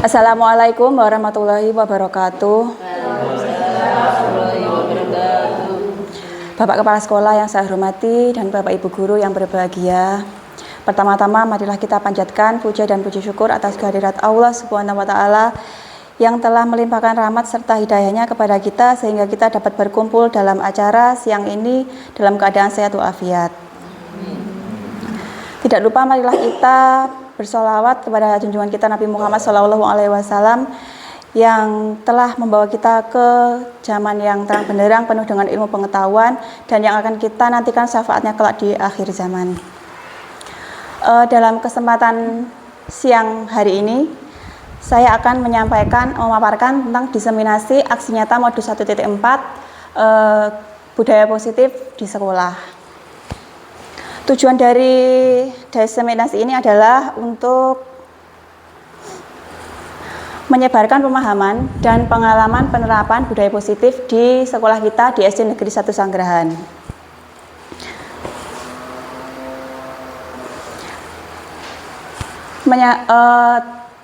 Assalamualaikum warahmatullahi wabarakatuh. Bapak Kepala Sekolah yang saya hormati dan Bapak Ibu Guru yang berbahagia. Pertama-tama marilah kita panjatkan puja dan puji syukur atas kehadirat Allah Subhanahu wa taala yang telah melimpahkan rahmat serta hidayahnya kepada kita sehingga kita dapat berkumpul dalam acara siang ini dalam keadaan sehat walafiat. Tidak lupa marilah kita bersolawat kepada junjungan kita Nabi Muhammad SAW yang telah membawa kita ke zaman yang terang benderang penuh dengan ilmu pengetahuan dan yang akan kita nantikan syafaatnya kelak di akhir zaman. Dalam kesempatan siang hari ini saya akan memaparkan tentang diseminasi aksi nyata modus 1.4 budaya positif di sekolah. Tujuan dari diseminasi ini adalah untuk menyebarkan pemahaman dan pengalaman penerapan budaya positif di sekolah kita di SD Negeri 1 Sanggerahan.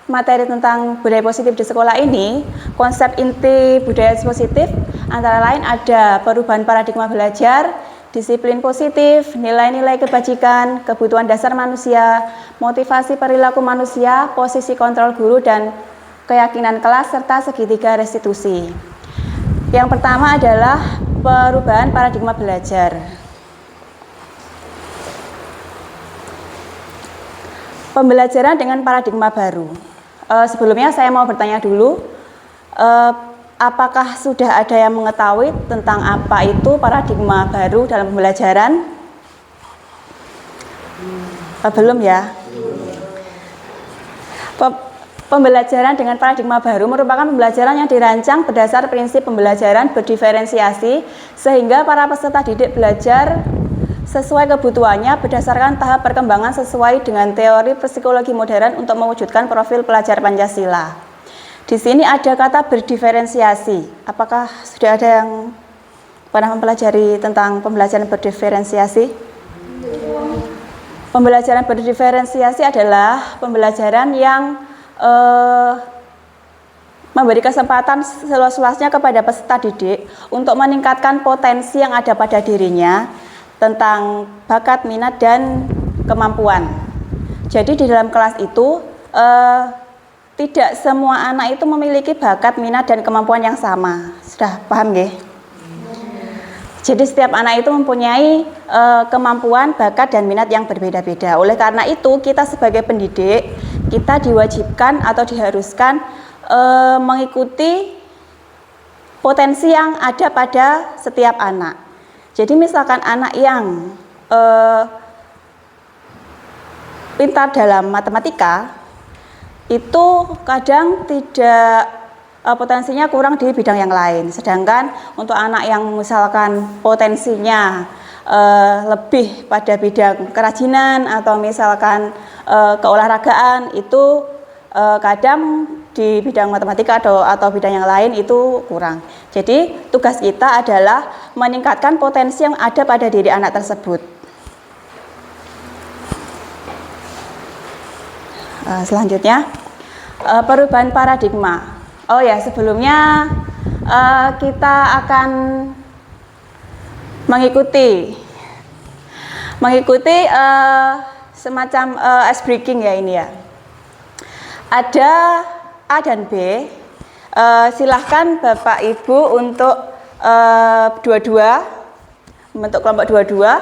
Materi tentang budaya positif di sekolah ini, konsep inti budaya positif antara lain ada perubahan paradigma belajar, disiplin positif, nilai-nilai kebajikan, kebutuhan dasar manusia, motivasi perilaku manusia, posisi kontrol guru, dan keyakinan kelas, serta segitiga restitusi. Yang pertama adalah perubahan paradigma belajar. Pembelajaran dengan paradigma baru. Sebelumnya saya mau bertanya dulu, apakah sudah ada yang mengetahui tentang apa itu paradigma baru dalam pembelajaran? Belum ya? Pembelajaran dengan paradigma baru merupakan pembelajaran yang dirancang berdasar prinsip pembelajaran berdiferensiasi sehingga para peserta didik belajar sesuai kebutuhannya berdasarkan tahap perkembangan sesuai dengan teori psikologi modern untuk mewujudkan profil pelajar Pancasila. Di sini ada kata berdiferensiasi. Apakah sudah ada yang pernah mempelajari tentang pembelajaran berdiferensiasi? Pembelajaran berdiferensiasi adalah pembelajaran yang memberi kesempatan seluas-luasnya kepada peserta didik untuk meningkatkan potensi yang ada pada dirinya tentang bakat, minat, dan kemampuan. Jadi di dalam kelas itu tidak semua anak itu memiliki bakat, minat, dan kemampuan yang sama. Sudah paham nggih? Jadi setiap anak itu mempunyai kemampuan, bakat, dan minat yang berbeda-beda. Oleh karena itu kita sebagai pendidik, kita diwajibkan atau diharuskan mengikuti potensi yang ada pada setiap anak. Jadi misalkan anak yang pintar dalam matematika, itu kadang tidak potensinya kurang di bidang yang lain. Sedangkan untuk anak yang misalkan potensinya lebih pada bidang kerajinan atau misalkan keolahragaan, itu kadang di bidang matematika atau bidang yang lain itu kurang. Jadi tugas kita adalah meningkatkan potensi yang ada pada diri anak tersebut. Selanjutnya perubahan paradigma. Oh ya, sebelumnya kita akan mengikuti semacam ice breaking ya ini ya. Ada A dan B. Silahkan Bapak Ibu untuk dua-dua membentuk kelompok dua-dua.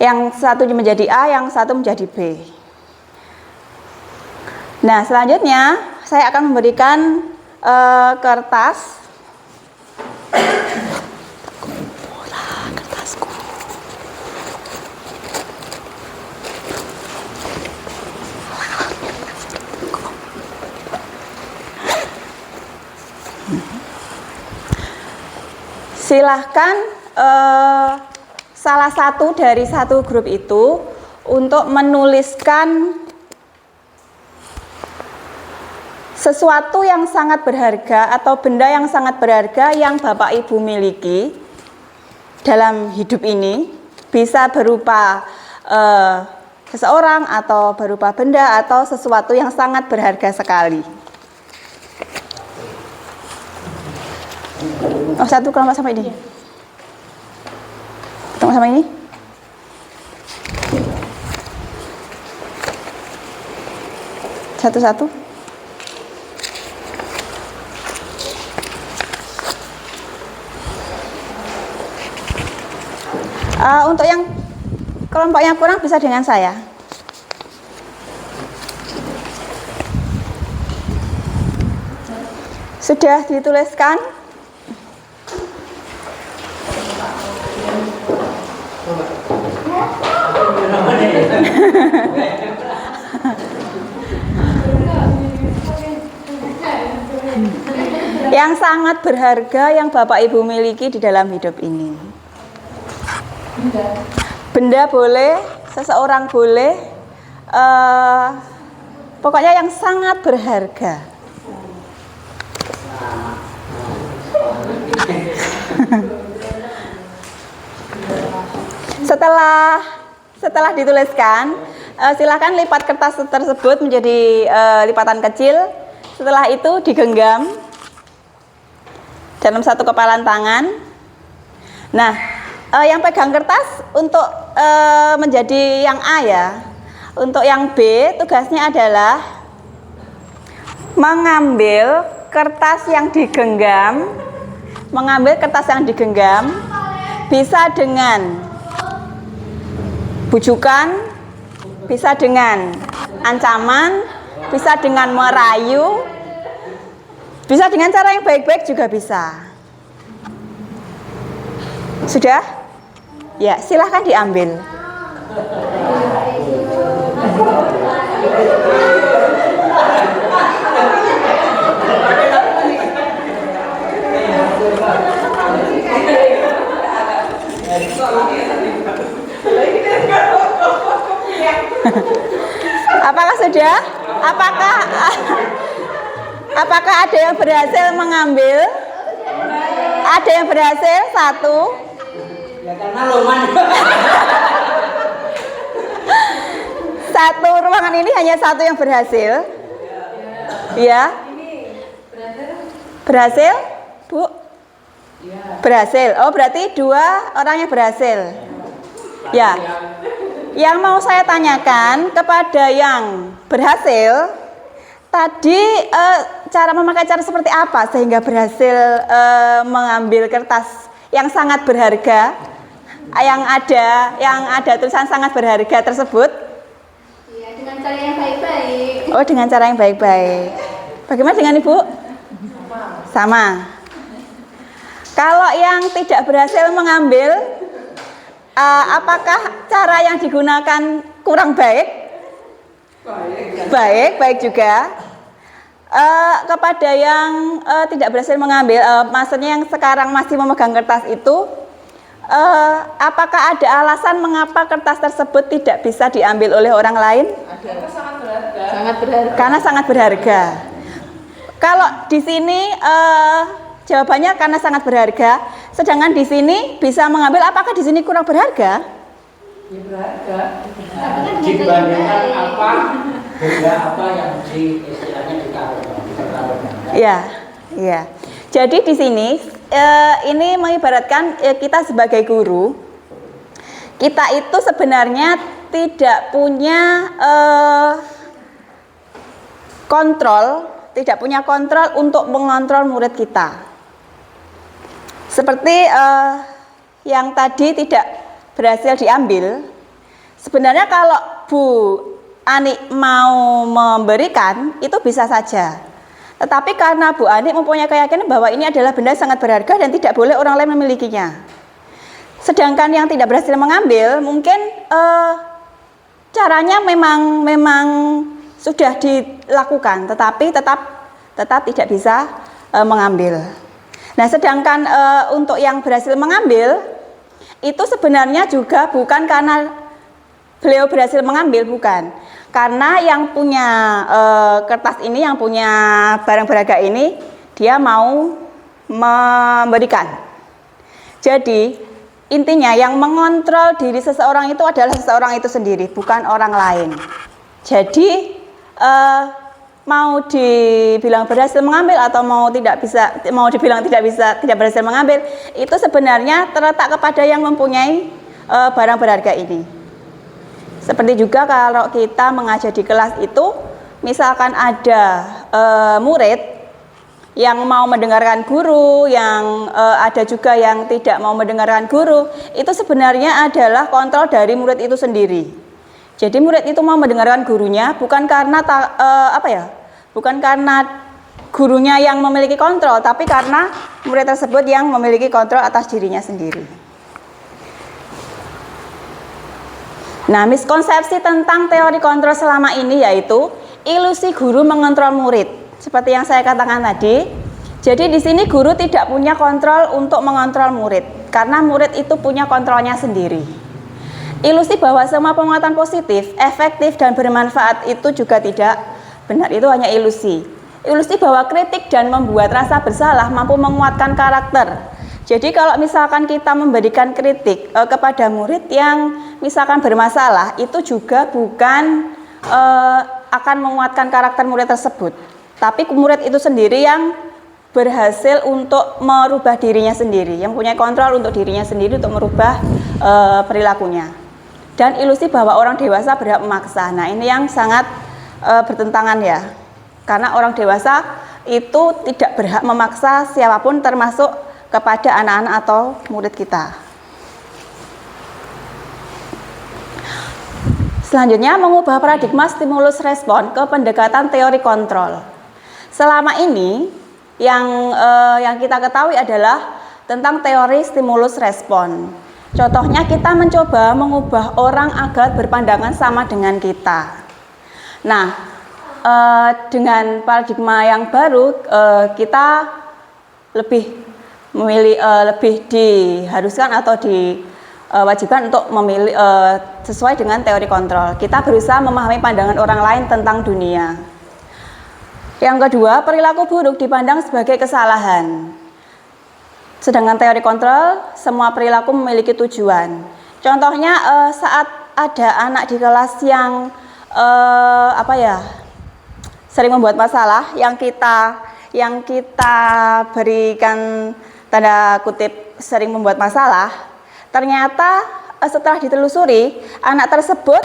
Yang satu menjadi A, yang satu menjadi B. Nah, selanjutnya saya akan memberikan kertasku. Silahkan salah satu dari satu grup itu untuk menuliskan sesuatu yang sangat berharga atau benda yang sangat berharga yang Bapak Ibu miliki dalam hidup ini. Bisa berupa seseorang atau berupa benda atau sesuatu yang sangat berharga sekali. Oh, satu kelompok sama ini. Ketemu sama ini. Satu-satu. Untuk yang kelompok yang kurang bisa dengan saya. Sudah dituliskan? Yang sangat berharga yang Bapak Ibu miliki di dalam hidup ini. Benda boleh, seseorang boleh, pokoknya yang sangat berharga. Setelah dituliskan, silakan lipat kertas tersebut menjadi lipatan kecil. Setelah itu digenggam dalam satu kepalan tangan. Nah, yang pegang kertas untuk menjadi yang A ya. Untuk yang B, tugasnya adalah mengambil kertas yang digenggam. Mengambil kertas yang digenggam bisa dengan bujukan, bisa dengan ancaman, bisa dengan merayu, bisa dengan cara yang baik-baik juga bisa. Sudah? Ya, silahkan diambil. Apakah sudah? Apakah ada yang berhasil mengambil? Ada yang berhasil? Satu. Ya karena loman. Satu ruangan ini hanya satu yang berhasil. Ya. Berhasil? Bu? Berhasil. Oh, berarti dua orang yang berhasil. Ya. Yang mau saya tanyakan kepada yang berhasil, tadi cara memakai cara seperti apa sehingga berhasil mengambil kertas yang sangat berharga, yang ada tulisan sangat berharga tersebut? Iya, dengan cara yang baik-baik. Oh, dengan cara yang baik-baik. Bagaimana dengan Ibu? Sama. Kalau yang tidak berhasil mengambil, apakah cara yang digunakan kurang baik? Baik juga. Kepada yang tidak berhasil mengambil, maksudnya yang sekarang masih memegang kertas itu, apakah ada alasan mengapa kertas tersebut tidak bisa diambil oleh orang lain? Karena sangat berharga. Karena sangat berharga. Kalau di sini jawabannya karena sangat berharga, sedangkan di sini bisa mengambil, apakah di sini kurang berharga? Ya berharga. Tapi kan Dibandingkan dengan apa benda apa yang istilahnya ditaruh. Iya. Jadi di sini ini mengibaratkan kita sebagai guru, kita itu sebenarnya tidak punya tidak punya kontrol untuk mengontrol murid kita. Seperti yang tadi tidak berhasil diambil, sebenarnya kalau Bu Ani mau memberikan itu bisa saja. Tetapi karena Bu Ani mempunyai keyakinan bahwa ini adalah benda sangat berharga dan tidak boleh orang lain memilikinya. Sedangkan yang tidak berhasil mengambil mungkin caranya memang sudah dilakukan, tetapi tetap tidak bisa mengambil. Nah, sedangkan untuk yang berhasil mengambil itu sebenarnya juga bukan karena beliau berhasil mengambil, bukan. Karena yang punya kertas ini, yang punya barang berharga ini, dia mau memberikan. Jadi intinya yang mengontrol diri seseorang itu adalah seseorang itu sendiri, bukan orang lain. Jadi mau dibilang berhasil mengambil atau mau dibilang tidak berhasil mengambil, itu sebenarnya terletak kepada yang mempunyai barang berharga ini. Seperti juga kalau kita mengajar di kelas itu, misalkan ada murid yang mau mendengarkan guru, yang ada juga yang tidak mau mendengarkan guru, itu sebenarnya adalah kontrol dari murid itu sendiri. Jadi murid itu mau mendengarkan gurunya bukan karena bukan karena gurunya yang memiliki kontrol, tapi karena murid tersebut yang memiliki kontrol atas dirinya sendiri. Nah, miskonsepsi tentang teori kontrol selama ini yaitu ilusi guru mengontrol murid. Seperti yang saya katakan tadi, jadi di sini guru tidak punya kontrol untuk mengontrol murid, karena murid itu punya kontrolnya sendiri. Ilusi bahwa semua penguatan positif, efektif, dan bermanfaat itu juga tidak benar, itu hanya ilusi. Ilusi bahwa kritik dan membuat rasa bersalah mampu menguatkan karakter. Jadi kalau misalkan kita memberikan kritik kepada murid yang misalkan bermasalah, itu juga bukan akan menguatkan karakter murid tersebut. Tapi murid itu sendiri yang berhasil untuk merubah dirinya sendiri, yang punya kontrol untuk dirinya sendiri untuk merubah perilakunya. Dan ilusi bahwa orang dewasa berhak memaksa. Nah, ini yang sangat bertentangan ya. Karena orang dewasa itu tidak berhak memaksa siapapun, termasuk kepada anak-anak atau murid kita. Selanjutnya, mengubah paradigma stimulus respon ke pendekatan teori kontrol. Selama ini yang kita ketahui adalah tentang teori stimulus respon. Contohnya kita mencoba mengubah orang agar berpandangan sama dengan kita. Nah, dengan paradigma yang baru kita lebih diharuskan atau diwajibkan untuk memilih sesuai dengan teori kontrol. Kita berusaha memahami pandangan orang lain tentang dunia. Yang kedua, perilaku buruk dipandang sebagai kesalahan. Sedangkan teori kontrol, semua perilaku memiliki tujuan. Contohnya saat ada anak di kelas yang sering membuat masalah, yang kita berikan tanda kutip sering membuat masalah, ternyata setelah ditelusuri, anak tersebut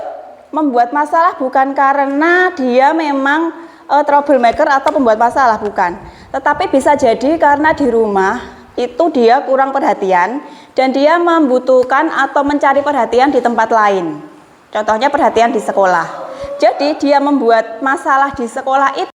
membuat masalah bukan karena dia memang troublemaker atau pembuat masalah, bukan. Tetapi bisa jadi karena di rumah itu dia kurang perhatian dan dia membutuhkan atau mencari perhatian di tempat lain. Contohnya perhatian di sekolah. Jadi dia membuat masalah di sekolah itu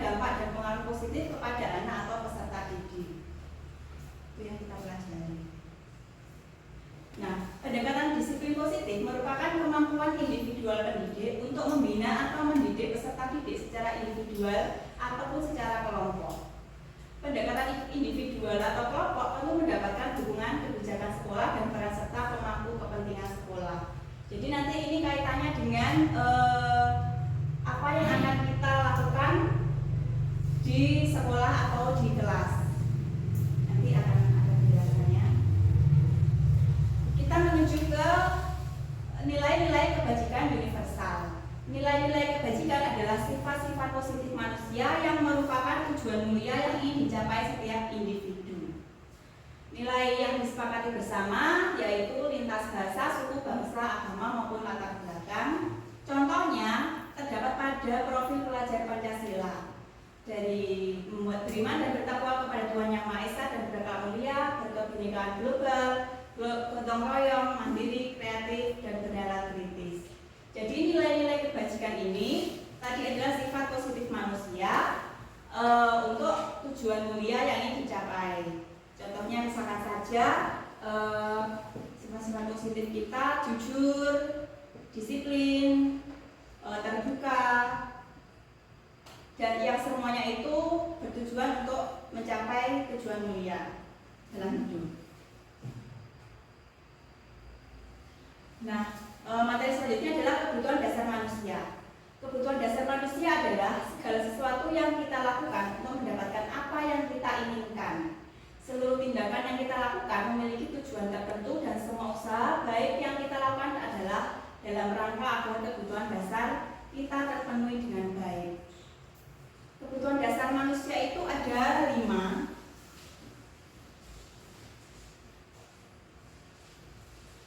dampak dan pengaruh positif kepada anak atau peserta didik. Itu yang kita pelajari. Nah, pendekatan disiplin positif merupakan kemampuan individual pendidik untuk membina atau mendidik peserta didik secara individual ataupun secara kelompok. Pendekatan individual atau kelompok perlu mendapatkan dukungan kebijakan sekolah dan peran serta pemangku kepentingan sekolah. Jadi nanti ini kaitannya dengan apa yang akan kita lakukan di sekolah atau di kelas. Nanti akan ada penjelasannya. Kita menuju ke nilai-nilai kebajikan universal. Nilai-nilai kebajikan adalah sifat-sifat positif manusia yang merupakan tujuan mulia yang ingin dicapai setiap individu. Nilai yang disepakati bersama yaitu lintas bahasa, suku, bangsa, agama maupun latar belakang. Contohnya terdapat pada profil pelajar Pancasila dari membuat beriman dan bertakwa kepada Tuhan Yang Maha Esa dan berakal mulia, berkebinekaan global, gotong royong, mandiri, kreatif, dan bernilai kritis. Jadi nilai-nilai kebajikan ini tadi adalah sifat positif manusia untuk tujuan mulia yang ingin dicapai. Contohnya misalkan saja sifat-sifat positif kita jujur, disiplin, terbuka, dan yang semuanya itu bertujuan untuk mencapai tujuan mulia dalam hidup. Nah, materi selanjutnya adalah kebutuhan dasar manusia. Kebutuhan dasar manusia adalah segala sesuatu yang kita lakukan untuk mendapatkan apa yang kita inginkan. Seluruh tindakan yang kita lakukan memiliki tujuan tertentu dan semua usaha baik yang kita lakukan adalah dalam rangka agar kebutuhan dasar kita terpenuhi dengan baik. Kebutuhan dasar manusia itu ada 5.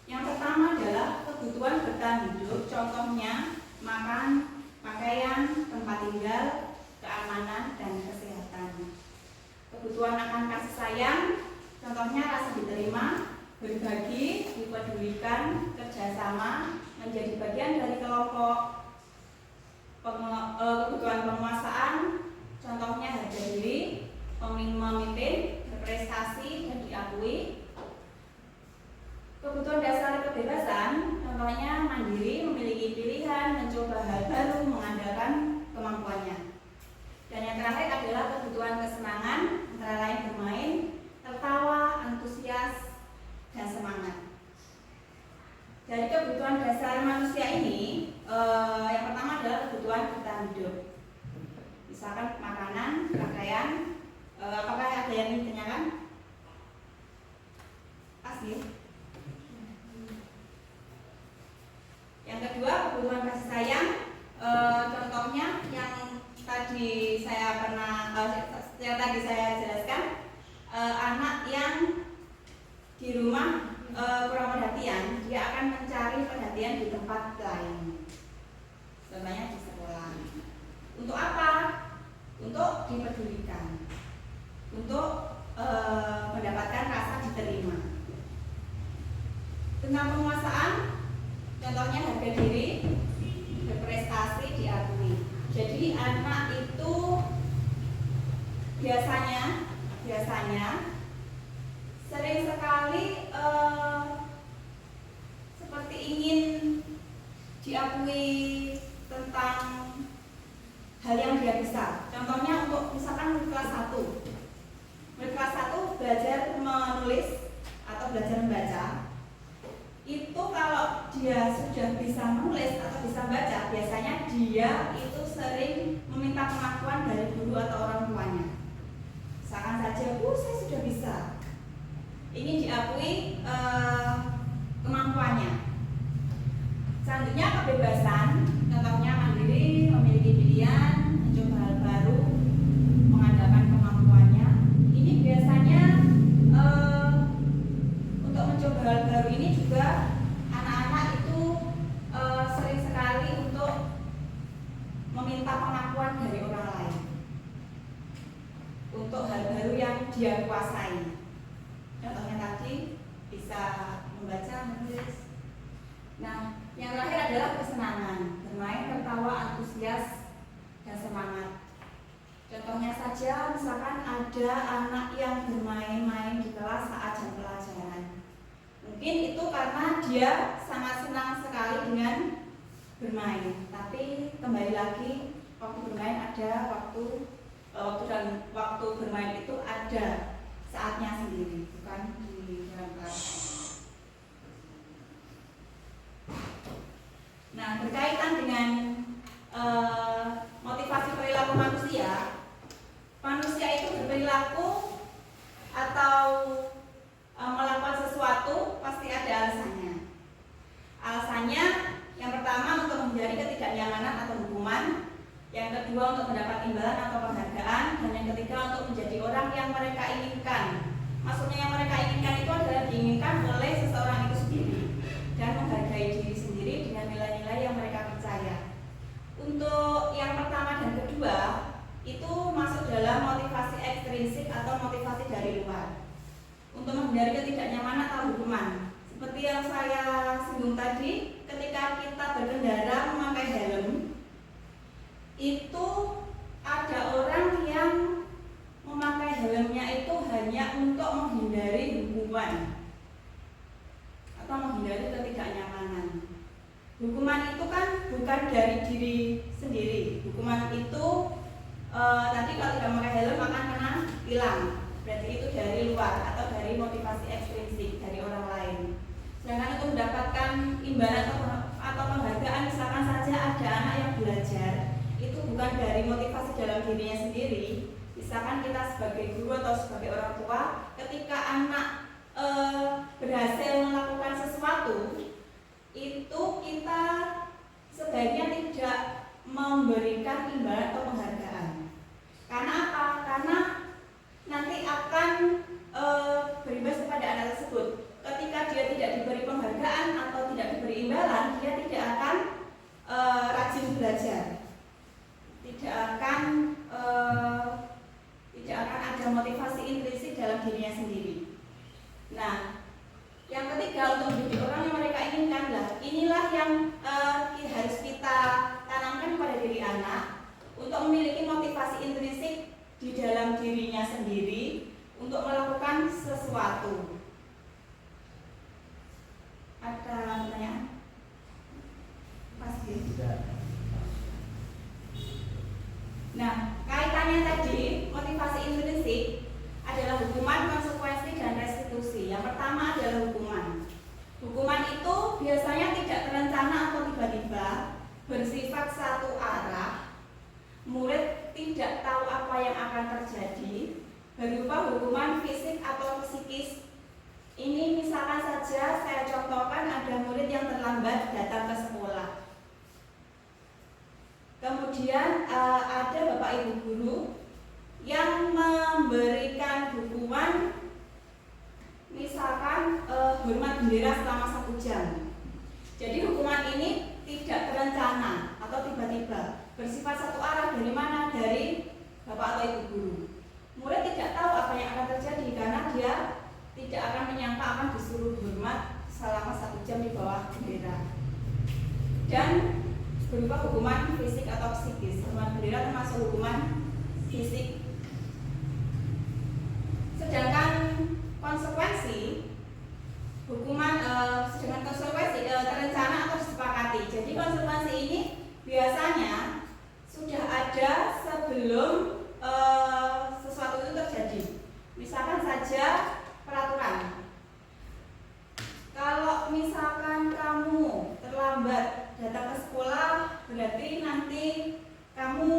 Yang pertama adalah kebutuhan bertahan hidup, contohnya makan, pakaian, tempat tinggal, keamanan, dan kesehatan. Kebutuhan akan kasih sayang, contohnya rasa diterima, berbagi, dipedulikan, kerjasama, menjadi bagian dari kelompok. Kebutuhan penguasaan, contohnya harga diri, memimpin, berprestasi, dan diakui. Kebutuhan dasar kebebasan, contohnya mandiri, memiliki pilihan, mencoba hal baru, mengandalkan kemampuannya. Dan yang terakhir adalah kebutuhan kesenangan, antara lain bermain, tertawa, antusias, dan semangat. Dari kebutuhan dasar manusia ini, yang pertama adalah kebutuhan bertahan hidup. Misalkan makanan, pakaian, apakah ada yang ingin ditanyakan? Pasti. Yang kedua, kebutuhan kasih sayang, contohnya yang tadi saya jelaskan, anak yang di rumah kurang perhatian, dia akan mencari perhatian di tempat lain, contohnya di sekolah. Untuk apa? Untuk dipedulikan, untuk mendapatkan rasa diterima. Tentang penguasaan, contohnya harga diri, berprestasi, diakui. Jadi anak itu biasanya sering sekali seperti ingin diakui tentang hal yang dia bisa. Contohnya untuk misalkan murid kelas 1. Murid kelas 1 belajar menulis atau belajar membaca. Itu kalau dia sudah bisa menulis atau bisa baca, biasanya dia itu sering meminta pengakuan dari guru atau orang tuanya. Misalkan saja, saya sudah bisa. Ingin diakui kemampuannya. Selanjutnya kebebasan, contohnya mandiri, memiliki pilihan, mencoba hal baru, mengandalkan kemampuannya. Ini biasanya untuk mencoba hal baru ini juga anak-anak itu sering sekali untuk meminta pengakuan dari orang lain untuk hal baru yang dia kuasai. Contohnya tadi bisa membaca, menulis. Nah, yang terakhir adalah kesenangan, bermain, tertawa, antusias, dan semangat. saja misalkan ada anak yang bermain-main di kelas saat jam pelajaran. Mungkin itu karena dia sangat senang sekali dengan bermain. Tapi kembali lagi, waktu bermain ada waktu bermain itu ada saatnya sendiri, bukan di dalam kelas. Nah, berkaitan dengan motivasi perilaku manusia, manusia itu berperilaku atau melakukan sesuatu pasti ada alasannya. Alasannya yang pertama untuk menghindari ketidaknyamanan atau hukuman, yang kedua untuk mendapat imbalan atau penghargaan, dan yang ketiga untuk menjadi orang yang mereka inginkan. Maksudnya yang mereka inginkan itu adalah diinginkan oleh seseorang itu sendiri dan menghargai diri sendiri dengan nilai-nilai yang mereka percaya. Untuk yang pertama dan kedua itu masuk dalam motivasi ekstrinsik atau motivasi dari luar, untuk menghindari ketidaknyamanan atau hukuman. Seperti yang saya singgung tadi, ketika kita berkendara memakai helm, itu ada orang yang memakai helmnya itu hanya untuk menghindari hukuman atau menghindari ketidaknyamanan. Hukuman itu kan bukan dari diri sendiri. Hukuman itu tadi kalau tidak memakai helm akan kena tilang. Berarti itu dari luar atau dari motivasi ekstrinsik dari orang lain. Sedangkan untuk mendapatkan imbalan atau penghargaan, misalkan saja ada anak yang belajar, itu bukan dari motivasi dalam dirinya sendiri. Misalkan kita sebagai guru atau sebagai orang tua, ketika anak berhasil melakukan sesuatu, itu kita sebaiknya tidak memberikan imbalan atau penghargaan. Karena apa? Karena nanti akan berimbas kepada anak tersebut. Ketika dia tidak diberi penghargaan atau tidak diberi imbalan, dia tidak akan rajin belajar, tidak akan ada motivasi intrinsik dalam dirinya sendiri. Nah, yang ketiga untuk menjadi orang yang mereka inginkan, inilah yang harus kita tanamkan pada diri anak untuk memiliki motivasi intrinsik di dalam dirinya sendiri untuk melakukan sesuatu. Ada pertanyaan? Pasti. Nah, kaitannya tadi motivasi intrinsik adalah hukuman, konsekuensi, dan restitusi. Yang pertama adalah hukuman. Hukuman itu biasanya tidak terencana atau tiba-tiba, bersifat satu arah. Murid tidak tahu apa yang akan terjadi, berupa hukuman fisik atau psikis. Ini misalkan saja saya contohkan ada murid yang terlambat datang ke sekolah. Kemudian ada bapak ibu guru yang memberikan hukuman, misalkan hormat bendera selama 1 jam. Jadi hukuman ini tidak terencana atau tiba-tiba, bersifat satu arah. Dari mana? Dari bapak atau ibu guru. Murid tidak tahu apa yang akan terjadi karena dia tidak akan menyangka akan disuruh hormat selama 1 jam di bawah bendera. Dan berupa hukuman fisik atau psikis. Hormat bendera termasuk hukuman fisik. Sedangkan konsekuensi terencana atau disepakati. Jadi konsekuensi ini biasanya sudah ada sebelum sesuatu itu terjadi. Misalkan saja peraturan. Kalau misalkan kamu terlambat datang ke sekolah, berarti nanti kamu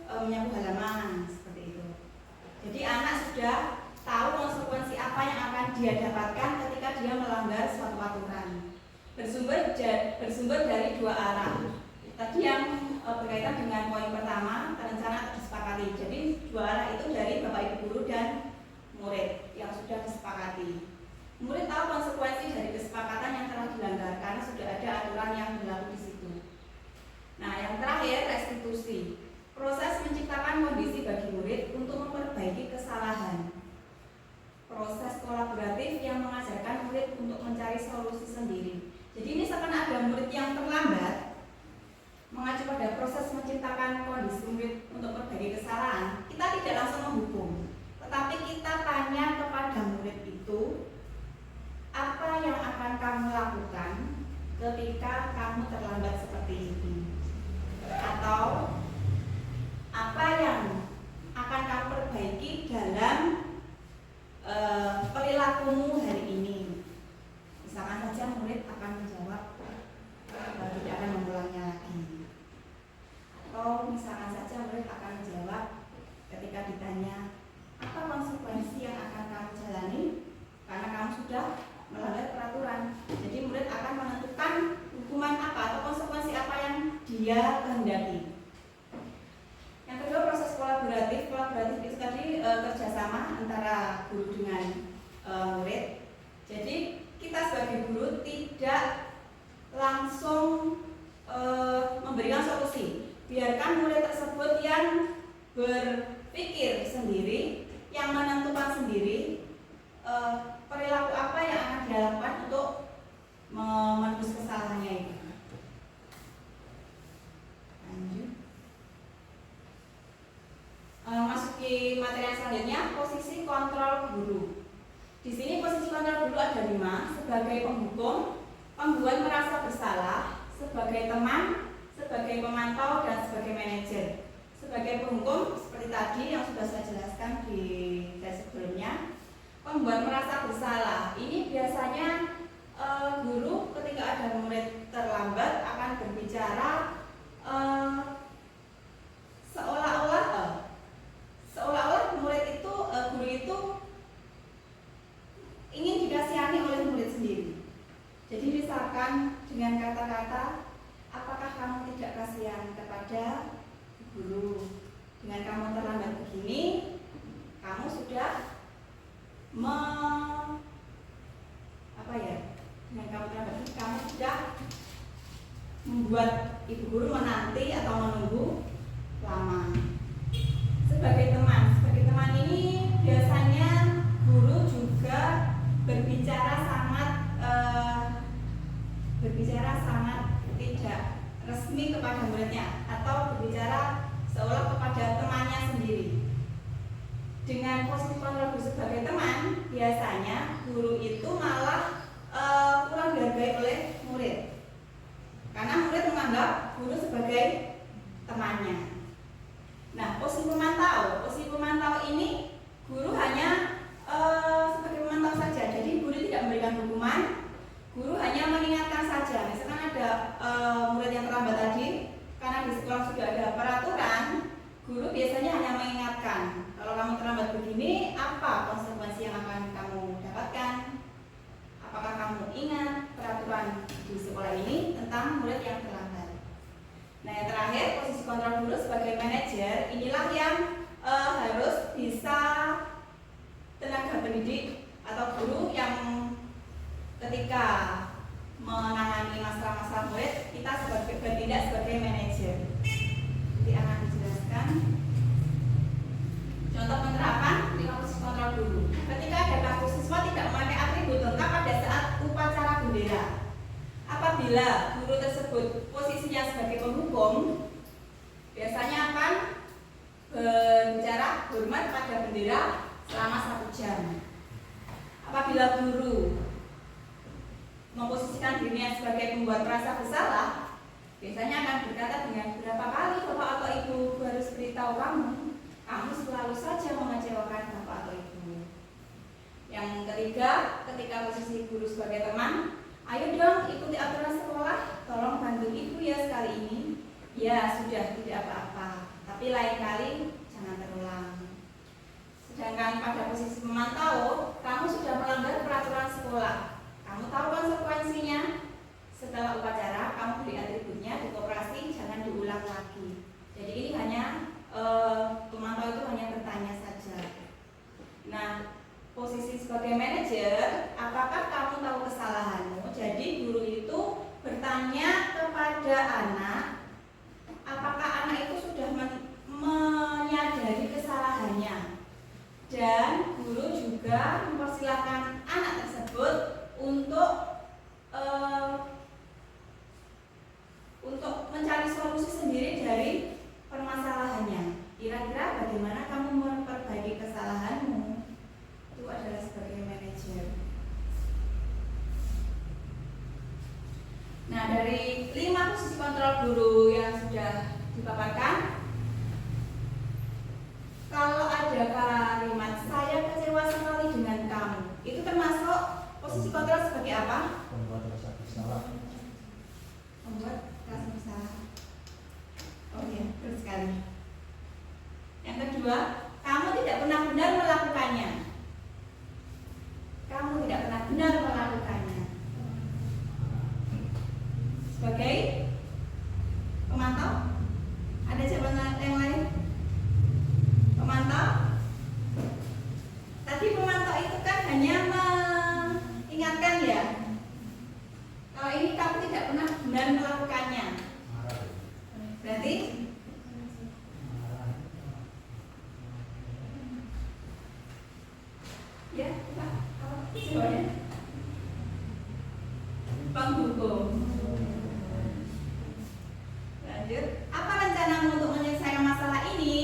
menyapu halaman, seperti itu. Jadi anak sudah tahu konsekuensi apa yang akan dia dapatkan ketika dia melanggar suatu aturan. Bersumber dari 2 arah. Tadi yang berkaitan dengan poin pertama, terencana atau disepakati. Jadi 2 arah itu dari bapak ibu guru dan murid yang sudah disepakati. Murid tahu konsekuensi dari kesepakatan yang telah dilanggar karena sudah ada aturan yang berlaku di situ. Nah, yang terakhir restitusi. Proses menciptakan kondisi bagi murid untuk memperbaiki kesalahan. Proses kolaboratif yang mengajarkan murid untuk mencari solusi sendiri. Jadi ini seakan ada murid yang terlambat, mengacu pada proses menciptakan kondisi murid untuk memperbaiki kesalahan. Kita tidak langsung akan kamu perbaiki dalam perilakumu hari ini. Misalkan saja murid akan menjawab tidak akan mengulangnya lagi. Atau misalkan saja murid akan menjawab ketika ditanya apa konsekuensi yang akan kamu jalani karena kamu sudah melanggar peraturan. Jadi murid akan menentukan hukuman apa atau konsekuensi apa yang dia kehendaki. Yang kedua, proses kolaboratif. Kolaboratif itu tadi kerjasama antara guru dengan murid. Jadi kita sebagai guru tidak langsung memberikan solusi. Biarkan murid tersebut yang berpikir sendiri, yang menentukan sendiri perilaku apa yang akan dilakukan untuk menembus kesalahannya itu. Lanjut. Masuki materi yang selanjutnya, posisi kontrol guru. Di sini posisi kontrol guru ada 5, sebagai penghukum, pembuat merasa bersalah, sebagai teman, sebagai pemantau, dan sebagai manajer. Sebagai penghukum, seperti tadi yang sudah saya jelaskan di tes sebelumnya, pembuat merasa bersalah. Ini biasanya guru ketika ada murid terlambat akan berbicara seolah-olah murid itu guru itu ingin dikasihani oleh murid sendiri. Jadi misalkan dengan kata-kata, apakah kamu tidak kasihan kepada guru? Dengan kamu terlambat begini, kamu sudah dengan kamu terlambat begini, kamu sudah membuat ibu guru menanti atau menunggu lama. Sebagai teman ini biasanya guru juga berbicara sangat tidak resmi kepada muridnya atau berbicara seolah kepada temannya sendiri. Dengan posisi kontrol guru sebagai teman, biasanya guru itu malah kurang dihargai oleh murid, karena murid menganggap guru sebagai temannya. Nah, posisi pemantau ini guru hanya sebagai pemantau saja. Jadi guru tidak memberikan hukuman, guru hanya mengingatkan saja. Misalkan ada murid yang terlambat tadi, karena di sekolah sudah ada peraturan, guru biasanya hanya mengingatkan, kalau kamu terlambat begini, apa konsekuensi yang akan kamu dapatkan? Apakah kamu ingat peraturan di sekolah ini tentang murid yang terlambat? Nah, yang terakhir, posisi kontrol guru sebagai manajer, inilah yang harus bisa tenaga pendidik atau guru yang ketika menangani masalah-masalah murid, kita bertindak sebagai manajer. Nanti akan dijelaskan contoh penerapan 5 posisi kontrol guru. Ketika ada kasus siswa tidak memakai atribut lengkap pada saat upacara bendera, apabila guru tersebut posisinya sebagai penghukum, biasanya akan berbicara hormat pada bendera selama 1 jam. Apabila guru memposisikan dirinya sebagai pembuat merasa bersalah, biasanya akan berkata dengan berapa kali bapak atau ibu harus beritahu kamu selalu saja mengecewakan bapak atau ibu. Yang ketiga, ketika posisi guru sebagai teman, ayo dong ikuti aturan sekolah, tolong bantu ibu ya sekali ini. Ya sudah, tidak apa-apa, tapi lain kali jangan terulang. Sedangkan pada posisi pemantau, kamu sudah melanggar peraturan sekolah. Kamu tahu konsekuensinya. Setelah upacara, kamu beri atributnya di koperasi, jangan diulang lagi. Jadi ini hanya pemantau itu hanya bertanya saja. Nah, posisi sebagai manajer, apakah kamu tahu kesalahanmu? Jadi guru itu bertanya kepada anak, apakah anak itu sudah menyadari kesalahannya? Dan guru juga mempersilahkan anak tersebut untuk mencari solusi sendiri dari permasalahannya. Kira-kira bagaimana kamu memperbaiki kesalahanmu? Itu adalah sebagai manajer. Nah, dari 5 posisi kontrol guru yang sudah dipaparkan, kalau Fungsi kontrol sebagai apa? Membuat rasa bersalah. Membuat rasa bersalah. Oh iya, betul sekali. Yang kedua, kamu tidak pernah benar melakukannya. Kamu tidak pernah benar melakukannya. Sebagai pemantau, ada jawaban yang lain? Pemantau? Tadi pemantau itu kan hanya mengingatkan ya. Kalau ini kamu tidak pernah benar melakukannya. Berarti ya, Pak, apa jawabannya? Penghukum. Lanjut, apa rencanamu untuk menyelesaikan masalah ini?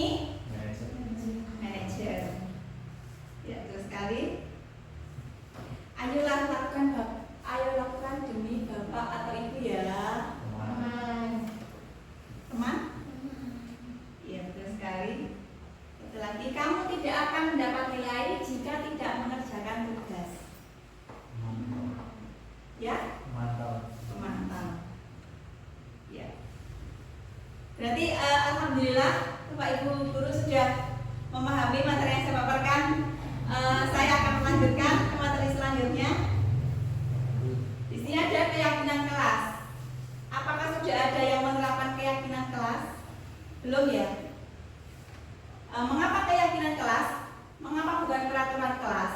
Manajer. Ya, terus sekali. Ayo lakukan demi bapak atau ibu ya. Teman? Iya, betul sekali. Satu lagi, kamu tidak akan mendapat nilai jika tidak mengerjakan tugas. Ya? Pemantau. Ya. Berarti alhamdulillah Bapak Ibu guru sudah memahami materi yang saya paparkan. Saya akan melanjutkan ke materi selanjutnya. Di sini ada keyakinan kelas. Apakah sudah ada yang menerapkan keyakinan kelas? Belum ya? Mengapa keyakinan kelas? Mengapa bukan peraturan kelas?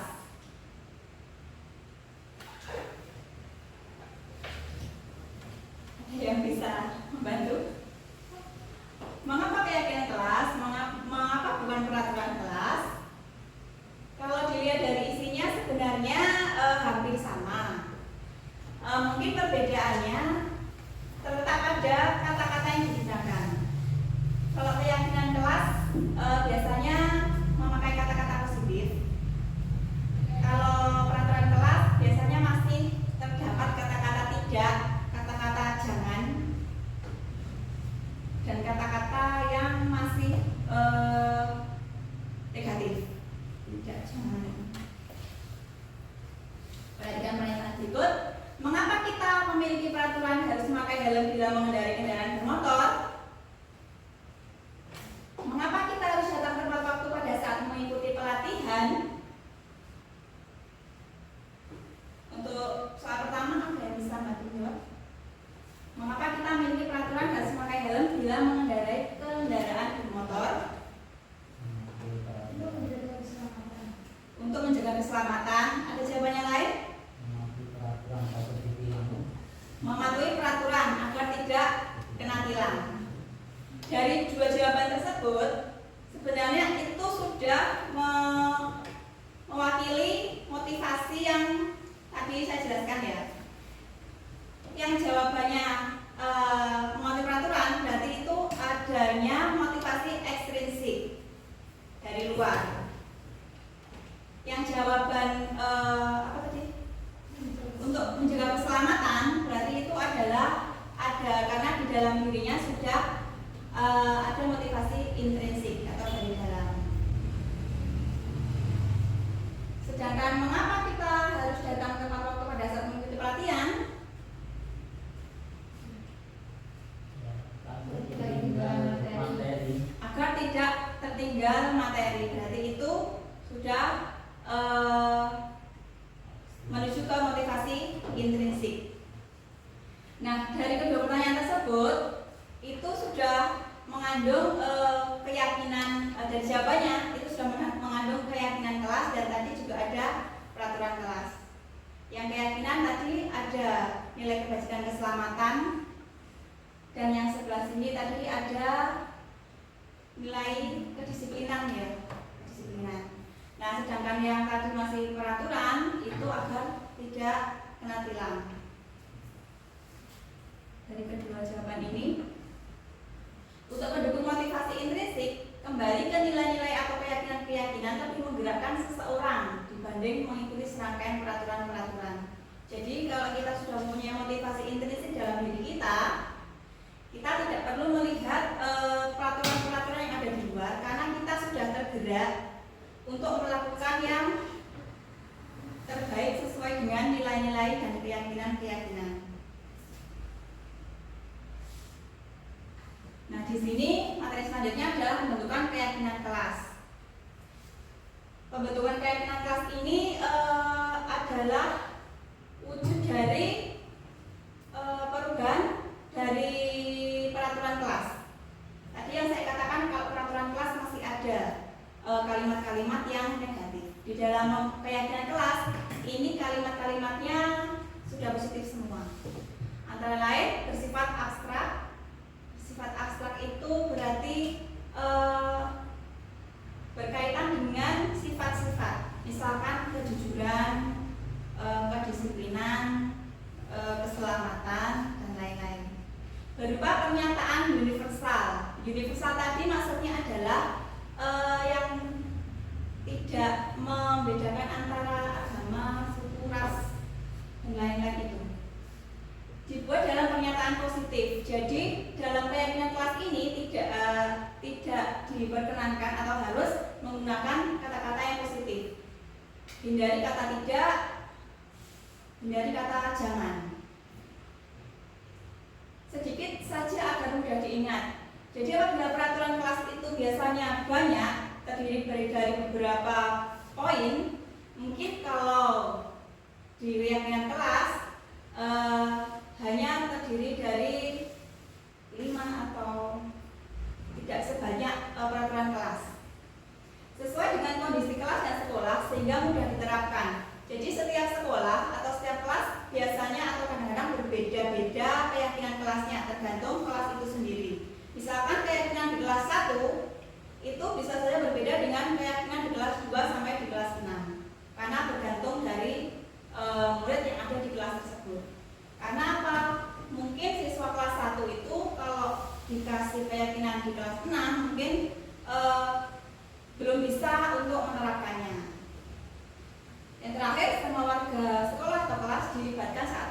Ada yang bisa membantu? Mengapa keyakinan kelas? Mengapa bukan peraturan kelas? Kalau dilihat dari isinya sebenarnya hampir sama. Mungkin perbedaannya terletak pada kata-kata yang digunakan. Kalau keyakinan kelas biasanya memakai kata-kata positif. Kalau peraturan kelas biasanya masih terdapat kata-kata tidak, kata-kata jangan, dan kata-kata yang masih negatif. Tidak, jangan. Perhatikan pernyataan berikut. Mengapa kita memiliki peraturan harus memakai helm bila mengendarai kendaraan bermotor? Mengapa kita harus datang tepat waktu pada saat mengikuti pelatihan? Untuk soal pertama, ada yang bisa bantu jawab? Mengapa kita memiliki peraturan harus memakai helm bila mengendarai kendaraan bermotor? Untuk menjaga keselamatan. Ada jawabannya lain? Mematuhi peraturan agar tidak kena tilang. Dari dua jawaban tersebut, sebenarnya itu sudah mewakili motivasi yang tadi saya jelaskan ya. Yang jawabannya mematuhi peraturan berarti itu adanya motivasi ekstrinsik dari luar. Yang jawaban apa tadi? Untuk menjaga keselamatan berarti itu adalah ada karena di dalam dirinya sudah ada motivasi intrinsik atau dari dalam. Sedangkan mengapa kita harus datang tepat waktu pada saat mengikuti pelatihan? Agar tidak tertinggal materi. Berarti itu sudah menuju ke motivasi intrinsik. Nah, dari kedua pertanyaan tersebut itu sudah mengandung keyakinan dari jawabannya itu sudah mengandung keyakinan kelas dan tadi juga ada peraturan kelas. Yang keyakinan tadi ada nilai kebajikan keselamatan dan yang sebelah sini tadi ada nilai kedisiplinan ya, kedisiplinan. Nah, sedangkan yang tadi masih peraturan itu agar tidak kena tilang. Dari kedua jawaban ini, untuk mendukung motivasi intrinsik, kembali ke nilai-nilai atau keyakinan-keyakinan tapi menggerakkan seseorang dibanding mengikuti serangkaian peraturan-peraturan. Jadi kalau kita sudah mempunyai motivasi intrinsik dalam diri kita tidak perlu melihat peraturan-peraturan yang ada di luar karena kita sudah tergerak untuk melakukan yang terbaik sesuai dengan nilai-nilai dan keyakinan-keyakinan. Nah, di sini materi selanjutnya adalah pembentukan keyakinan kelas. Pembentukan keyakinan kelas ini adalah wujud dari perubahan dari peraturan kelas. Tadi yang saya katakan kalau peraturan kelas masih ada kalimat-kalimat yang negatif. Di dalam keyakinan kelas ini kalimat-kalimatnya sudah positif semua. Antara lain bersifat abstrak. Sifat abstrak itu berarti berkaitan dengan sifat-sifat, misalkan kejujuran, kedisiplinan, keselamatan, dan lain-lain. Berupa pernyataan universal. Universal tadi maksudnya adalah yang tidak membedakan antara agama, suku, ras, dan lain-lain itu. Dibuat dalam pernyataan positif. Jadi dalam keyakinan kelas ini tidak diperkenankan atau harus menggunakan kata-kata yang positif. Hindari kata tidak, hindari kata jangan. Sedikit saja agar mudah diingat. Jadi apabila peraturan kelas itu biasanya banyak, terdiri dari beberapa poin, mungkin kalau di keyakinan kelas hanya terdiri dari 5 atau tidak sebanyak peraturan kelas. Sesuai dengan kondisi kelas dan sekolah sehingga mudah diterapkan. Jadi setiap sekolah atau setiap kelas biasanya atau kadang-kadang berbeda-beda keyakinan kelasnya tergantung kelas itu sendiri. Misalkan keyakinan di kelas 1 itu bisa saja berbeda dengan keyakinan di kelas 2 sampai di kelas 6. Karena bergantung dari murid yang ada di kelas tersebut. Karena apa? Mungkin siswa kelas 1 itu kalau dikasih keyakinan di kelas 6 mungkin belum bisa untuk menerapkannya. Yang terakhir, semua warga sekolah atau kelas dilibatkan saat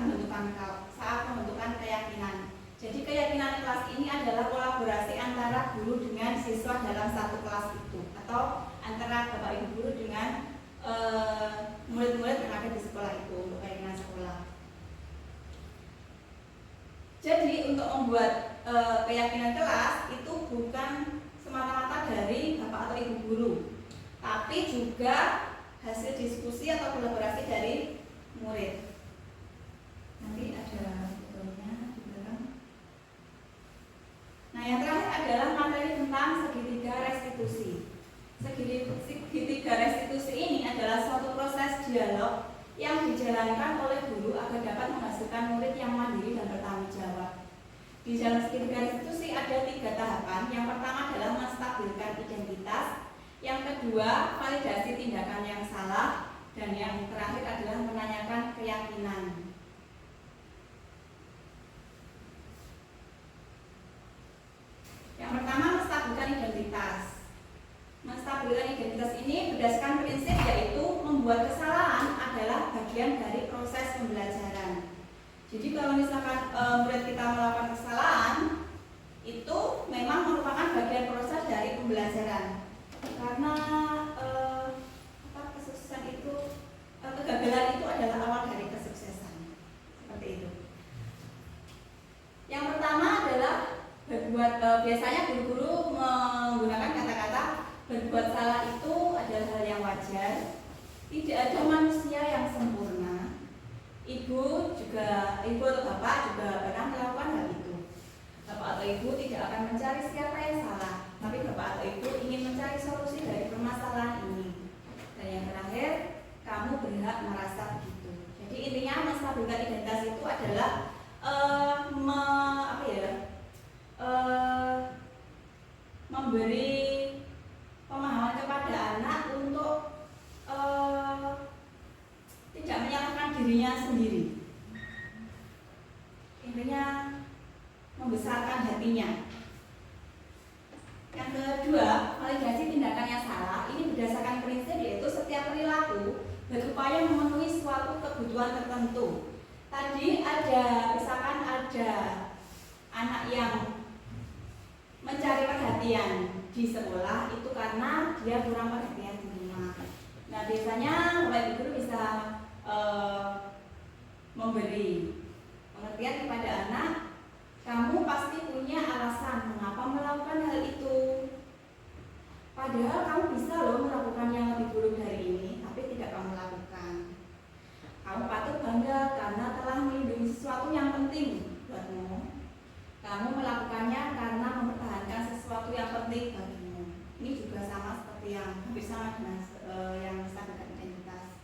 pembentukan keyakinan. Jadi keyakinan kelas ini adalah kolaborasi antara guru dengan siswa dalam satu kelas itu, atau antara bapak ibu guru dengan murid-murid yang ada di sekolah itu untuk keyakinan sekolah. Jadi untuk membuat keyakinan kelas itu bukan semata-mata dari bapak atau ibu guru, tapi juga hasil diskusi atau kolaborasi dari murid. Nanti ada fotonya di belakang. Nah, yang terakhir adalah materi tentang segitiga restitusi. Segitiga restitusi ini adalah suatu proses dialog yang dijalankan oleh guru agar dapat menghasilkan murid yang mandiri dan bertanggung jawab. Di dalam segitiga restitusi ada 3 tahapan. Yang pertama adalah menstabilkan identitas, yang kedua validasi tindakan yang salah, dan yang terakhir adalah menanyakan keyakinan. Yang pertama, menstabilkan identitas. Menstabilkan identitas ini berdasarkan prinsip yaitu membuat kesalahan adalah bagian dari proses pembelajaran. Jadi kalau misalkan murid kita melakukan kesalahan, itu memang merupakan bagian proses dari pembelajaran. Karena kesuksesan itu, kegagalan itu adalah awal dari kesuksesan. Seperti itu. Yang pertama adalah biasanya guru-guru menggunakan kata-kata berbuat salah itu adalah hal yang wajar. Tidak ada manusia yang sempurna. Ibu atau bapak juga pernah melakukan hal itu. Bapak atau ibu tidak akan mencari siapa yang salah, tapi bapak atau ibu ingin mencari solusi dari permasalahan ini. Dan yang terakhir, kamu berhak merasa begitu. Jadi intinya menstabilkan identitas itu adalah memberi pemahaman kepada anak untuk tidak menyalahkan dirinya sendiri. Intinya membesarkan hatinya. Yang kedua, validasi tindakan yang salah ini berdasarkan prinsip yaitu setiap perilaku berupaya memenuhi suatu kebutuhan tertentu. Tadi misalkan ada anak yang mencari perhatian di sekolah itu karena dia kurang perhatian di rumah. Nah, biasanya bapak ibu guru bisa memberi pengertian kepada anak, kamu pasti punya alasan mengapa melakukan hal itu. Padahal kamu bisa loh melakukan yang lebih buruk dari ini, tapi tidak kamu lakukan. Kamu patut bangga karena telah melindungi sesuatu yang penting buatmu. Kamu melakukannya karena mempertahankan sesuatu yang penting bagimu. Ini juga sama seperti yang hampir sama dengan yang stabilkan identitas.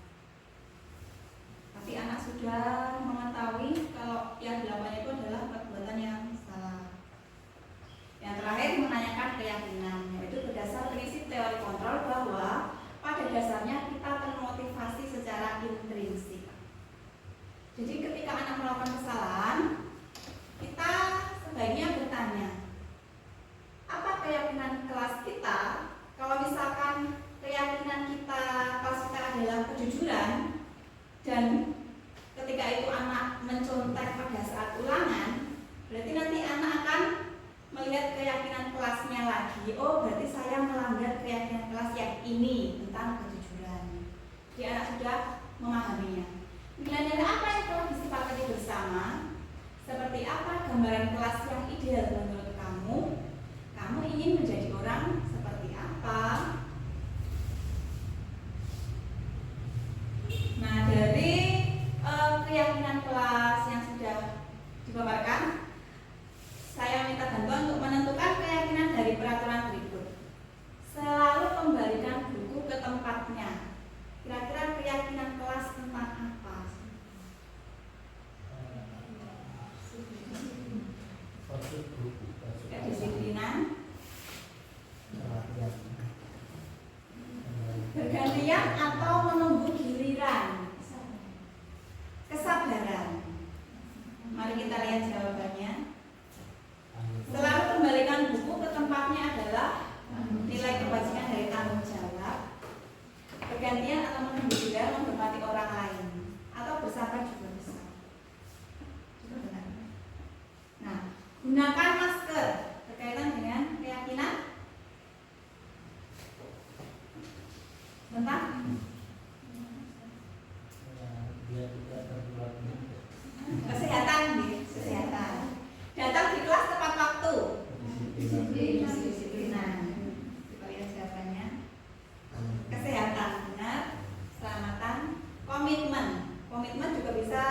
Tapi anak sudah mengetahui kalau yang dilakukannya itu adalah perbuatan yang salah. Yang terakhir menanyakan keyakinan, yaitu berdasar prinsip teori kontrol bahwa pada dasarnya kita termotivasi secara intrinsik. Jadi ketika anak melakukan kesalahan, kita sebaiknya bertanya, apa keyakinan kelas kita? Kalau misalkan keyakinan kita kelas kita adalah kejujuran, dan ketika itu anak mencontek pada saat ulangan, berarti nanti anak akan melihat keyakinan kelasnya lagi. Oh, berarti saya melanggar keyakinan kelas yang ini tentang kejujuran. Jadi anak sudah memahaminya. Nilai-nilai apa yang telah disepakati bersama? Seperti apa gambaran kelas yang ideal menurut kamu? Kamu ingin menjadi orang seperti apa? Nah, dari keyakinan kelas yang sudah dipaparkan, saya minta bantuan untuk menentukan keyakinan dari peraturan berikut. Selalu kembalikan buku ke tempatnya. Kira-kira keyakinan kelas tentang apa? Kedisiplinan, bergantian atau menunggu giliran, kesabaran. Mari kita lihat jawabannya. Selalu kembalikan buku ke tempatnya adalah nilai kebajikan dari tanggung jawab. Bergantian atau menunggu giliran menghormati orang lain, atau bersabar juga bisa. Juga benar. Nah, gunakan masker berkaitan dengan keyakinan tentang kesehatan, kesehatan. Datang di kelas tepat waktu. Disiplinan. Kita lihat jawabannya. Kesehatan benar, keselamatan, komitmen. Komitmen juga bisa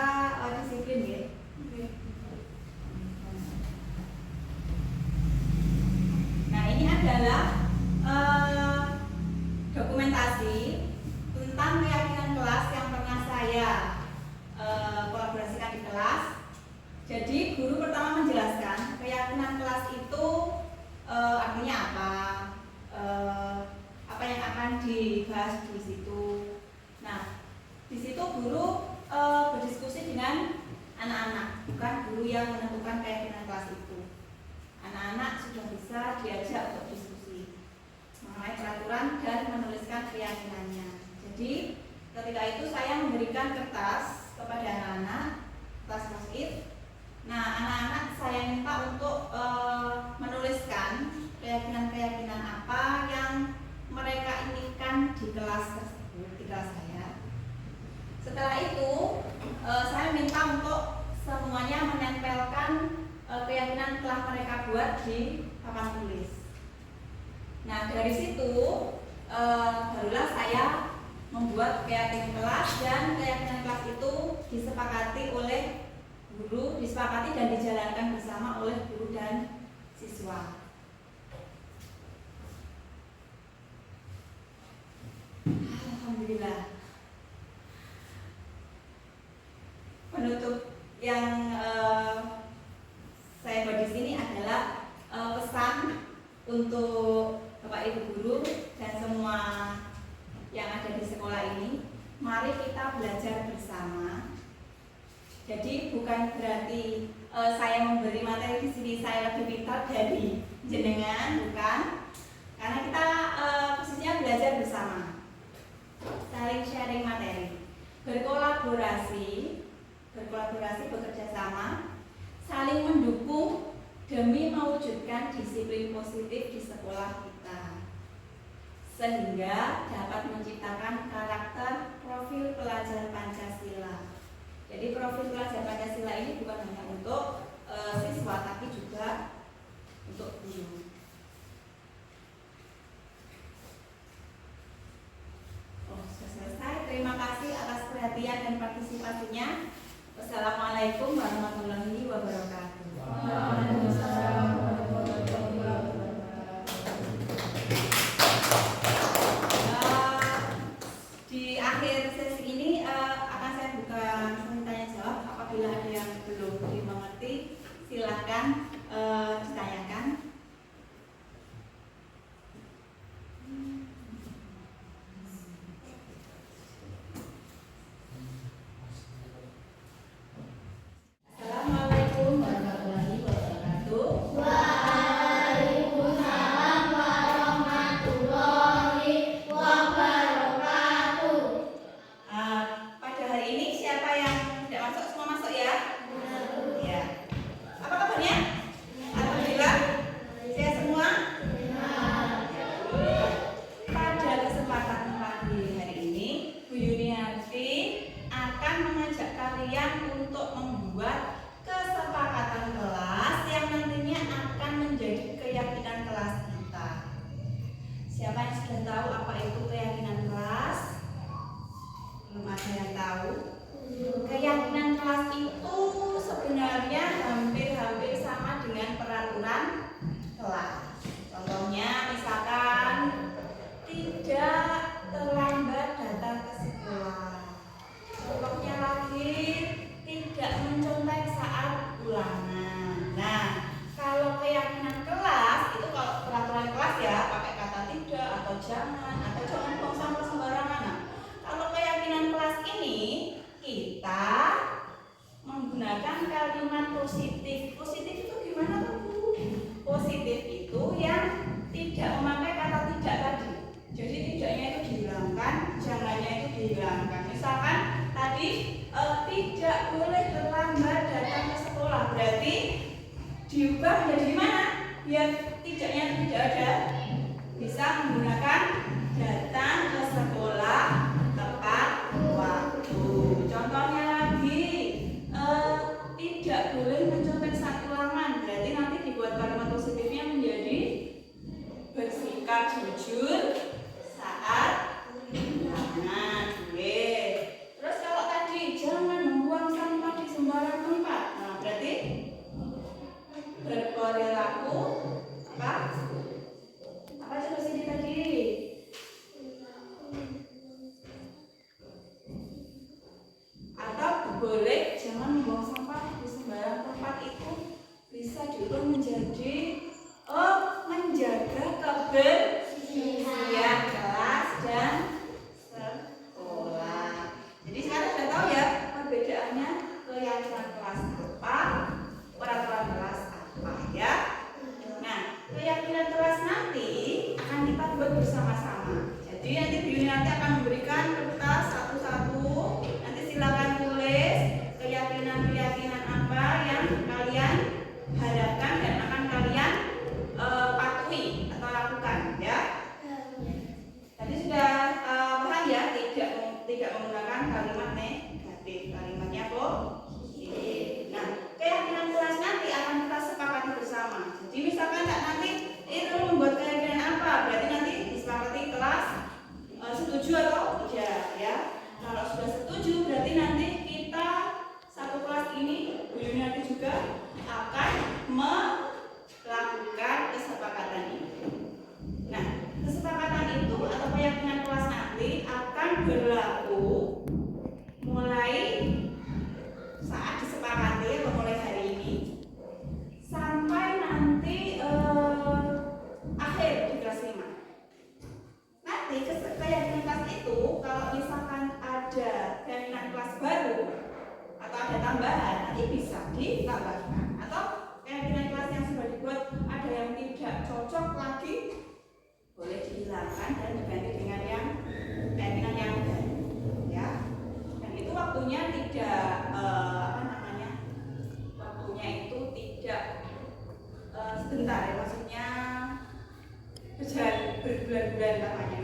disiplin ya. Nah, ini adalah dokumentasi tentang keyakinan kelas yang pernah saya kolaborasikan di kelas. Jadi guru pertama menjelaskan keyakinan kelas itu artinya apa yang akan dibahas di situ. Nah, di situ guru berdiskusi dengan anak-anak, bukan guru yang menentukan keyakinan kelas itu. Anak-anak sudah bisa diajak untuk diskusi mengenai peraturan dan menuliskan keyakinannya. Jadi ketika itu saya memberikan kertas kepada anak-anak kelas it. Nah, anak-anak saya minta untuk menuliskan keyakinan-keyakinan apa yang mereka inginkan di kelas tersebut, di kelas saya. Setelah itu, saya minta untuk semuanya menempelkan keyakinan telah mereka buat di papan tulis. Nah, dari situ barulah saya membuat keyakinan kelas, dan keyakinan kelas itu disepakati oleh guru, disepakati dan dijalankan bersama oleh guru dan siswa. Alhamdulillah. Penutup yang saya buat di sini adalah pesan untuk Bapak Ibu guru dan semua yang ada di sekolah ini. Mari kita belajar bersama. Jadi bukan berarti saya memberi materi di sini saya lebih pintar dari jenengan, bukan. Karena kita khususnya belajar bersama, saling sharing materi, berkolaborasi, bekerja sama, saling mendukung demi mewujudkan disiplin positif di sekolah kita. sehingga dapat menciptakan karakter profil pelajar Pancasila. Jadi profil pelajar Pancasila ini bukan hanya untuk siswa tapi juga untuk guru. Oh, sudah selesai. Terima kasih atas perhatian dan partisipasinya. Wassalamualaikum warahmatullahi wabarakatuh. Waalaikumsalam. Di akhir sesi ini akan saya buka sesi tanya jawab. Apabila ada yang belum dimengerti, silahkan ditanyakan. Assalamualaikum warahmatullahi wabarakatuh. Waalaikumsalam warahmatullahi wabarakatuh. Pada hari ini siapa yang tidak masuk semua masuk ya? Ya. Apa kabarnya? Alhamdulillah. Sehat semua? Pada kesempatan pagi hari ini, Bu Yuniarti akan mengajak kalian untuk membuat kesepakatan kelas yang nantinya akan menjadi keyakinan kelas kita. Siapa yang sudah tahu apa itu keyakinan kelas? Belum ada yang tahu. Keyakinan kelas itu sebenarnya hampir-hampir sama dengan peraturan kelas. Contohnya misalkan tidak terlambat datang ke sekolah. Contohnya lagi tidak mencontek saat ulangan. Nah, kalau keyakinan kelas itu kalau peraturan kelas ya pakai kata tidak atau jangan buang sampah sembarangan. Nah, kalau keyakinan kelas ini kita menggunakan kalimat positif. Positif itu gimana tuh Bu? Positif itu yang tidak memakai kata tidak tadi. Jadi tidaknya itu dihilangkan, jangannya itu dihilangkan. Misalkan tadi tidak boleh terlambat datang ke sekolah, berarti diubah menjadi gimana? Biar tidaknya tidak ada, bisa menggunakan datang ke sekolah tepat waktu. Contohnya lagi tidak boleh mencontek saat ulangan, berarti nanti dibuat kalimat positifnya menjadi bersikap jujur saat ulangan. Terus kalau tadi jangan membuang sampah di sembarang tempat, nah berarti berperilaku apa? Apa coba sini tadi? Atau boleh jangan membuang sampah di sembarang tempat itu bisa diubah menjadi menjaga kebersihan kelas dan sekolah. Jadi sekarang sudah tahu ya perbedaannya keyakinan kelas apa, peraturan kelas apa ya. Nah, keyakinan kelas nanti akan kita buat bersama-sama. Jadi nanti Bu Yuni nanti akan memberikan kertas satu-satu. Nanti silakan tulis keyakinan-keyakinan apa yang kalian harapkan dan akan kalian patuhi atau lakukan ya. Tadi sudah paham ya, tidak menggunakan kalimat negatif, kalimatnya positif. Nah, keyakinan kelas nanti akan kita sepakati bersama. Jadi misalkan nanti itu membuat keyakinan apa, berarti nanti disepakati kelas setuju atau tidak ya. Kalau sudah setuju berarti nanti kita satu kelas ini Bu Yuni nanti juga akan melakukan kesepakatan ini. Nah, kesepakatan itu atau keyakinan kelas nanti akan berlaku mulai saat disepakati atau mulai hari ini sampai nanti akhir di kelas 5. Nanti keyakinan kelas itu kalau misalkan ada keyakinan kelas baru atau ada tambahan nanti bisa ditambahkan, atau keyakinan kelas yang sudah dibuat ada yang tidak cocok lagi boleh dihilangkan dan diganti dengan yang keyakinan yang baru ya. Dan itu waktunya tidak waktunya itu tidak sebentar ya, maksudnya berbulan-bulan namanya.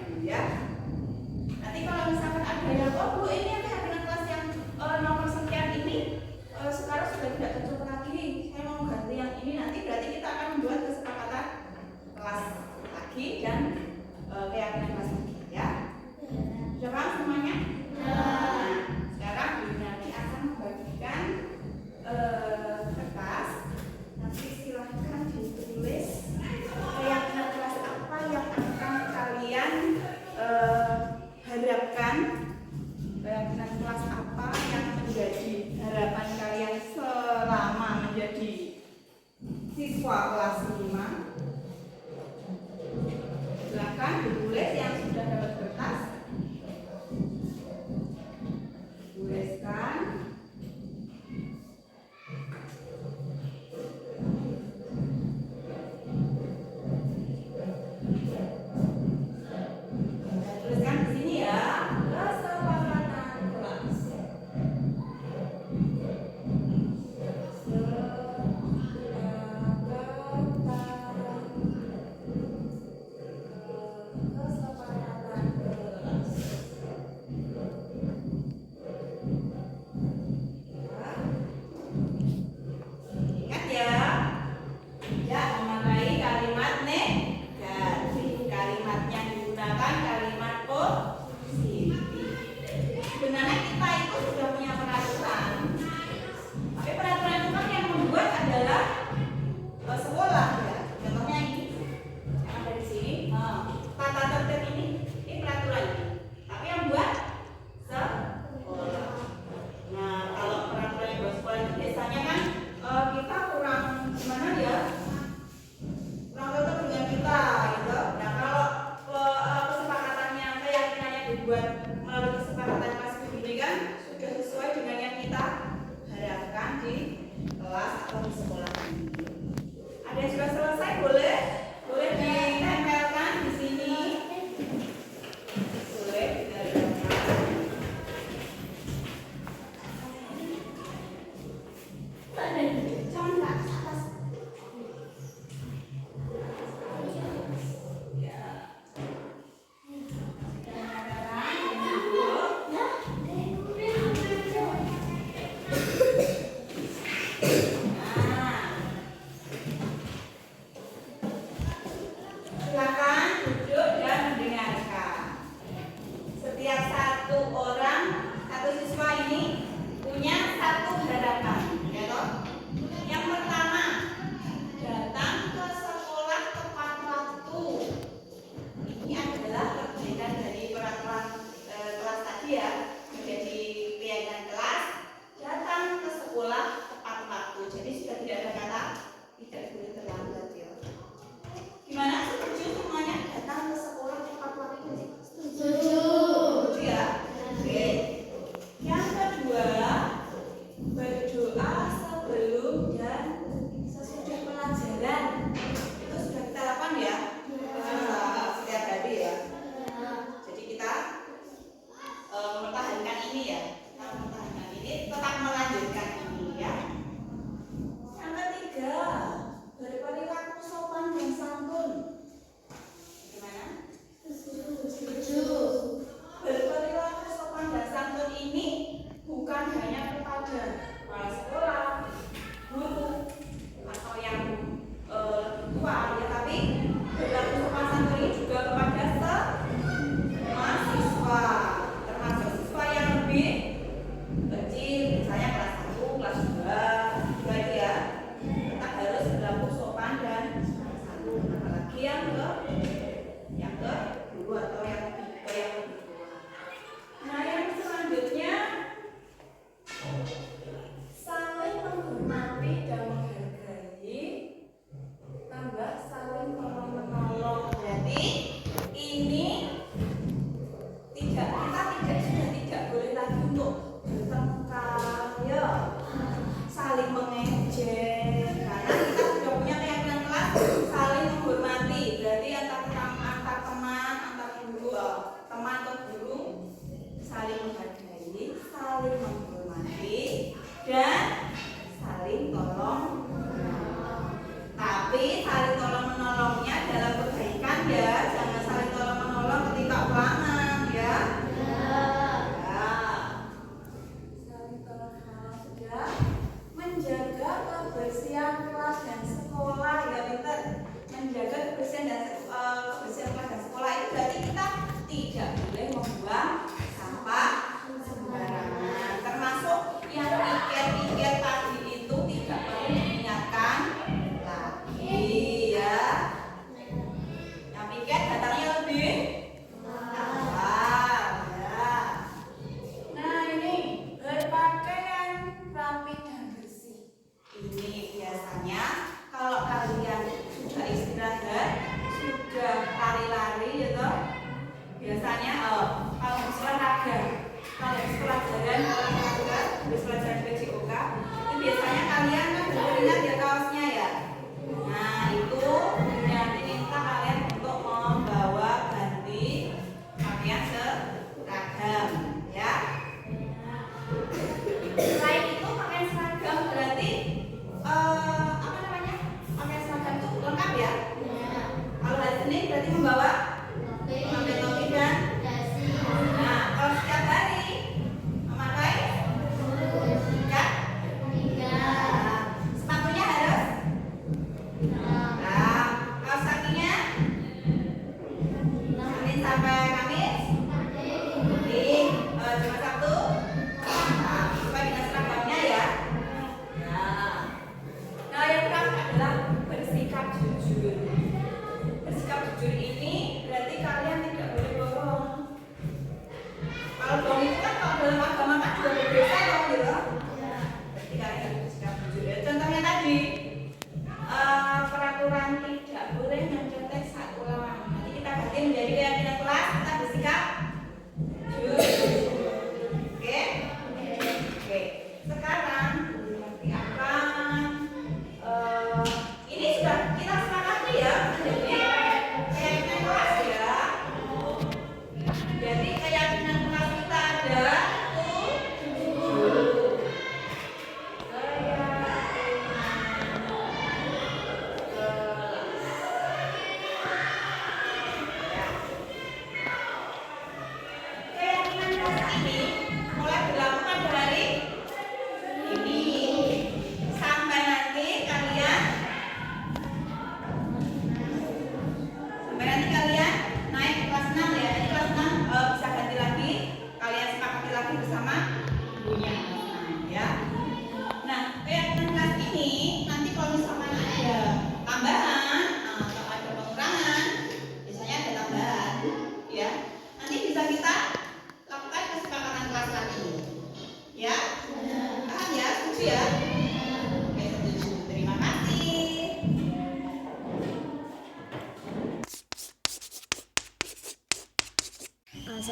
dibuat melalui kesepakatan kelas ini kan sudah sesuai dengan yang kita harapkan di kelas atau di sekolah ini. Ada yang sudah selesai, boleh ditempelkan di sini. Boleh ditempelkan. Silakan duduk dan mendengarkan. Setiap satu siswa ini punya satu harapan, ya toh? Yang pertama, datang ke sekolah tepat waktu. Ini adalah perbedaan dari peraturan kelas tadi ya, menjadi piagam kelas. Datang ke sekolah tepat waktu. Jadi sudah tidak ada kata tidak boleh terlambat ya. Gimana, setuju semuanya datang ke sekolah tepat waktu? Setuju ya? Oke. Yang kedua, berdoa sebelum dan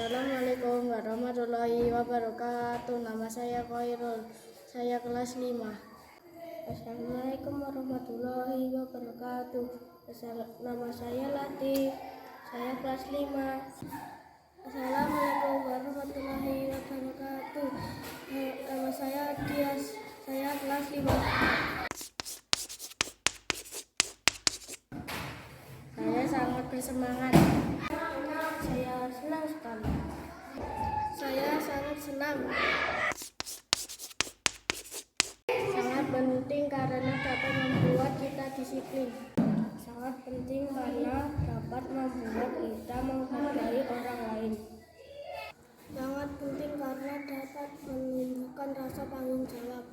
Assalamualaikum warahmatullahi wabarakatuh. Nama saya Khairul. Saya kelas 5. Assalamualaikum warahmatullahi wabarakatuh. Nama saya Latif. Saya kelas 5. Assalamualaikum warahmatullahi wabarakatuh. Nama saya Dias. Saya kelas 5. Saya sangat bersemangat. Saya senang sekali. Saya sangat senang. Sangat penting karena dapat membuat kita disiplin. Sangat penting karena dapat membuat kita menghargai orang lain. Sangat penting karena dapat menunjukkan rasa tanggung jawab.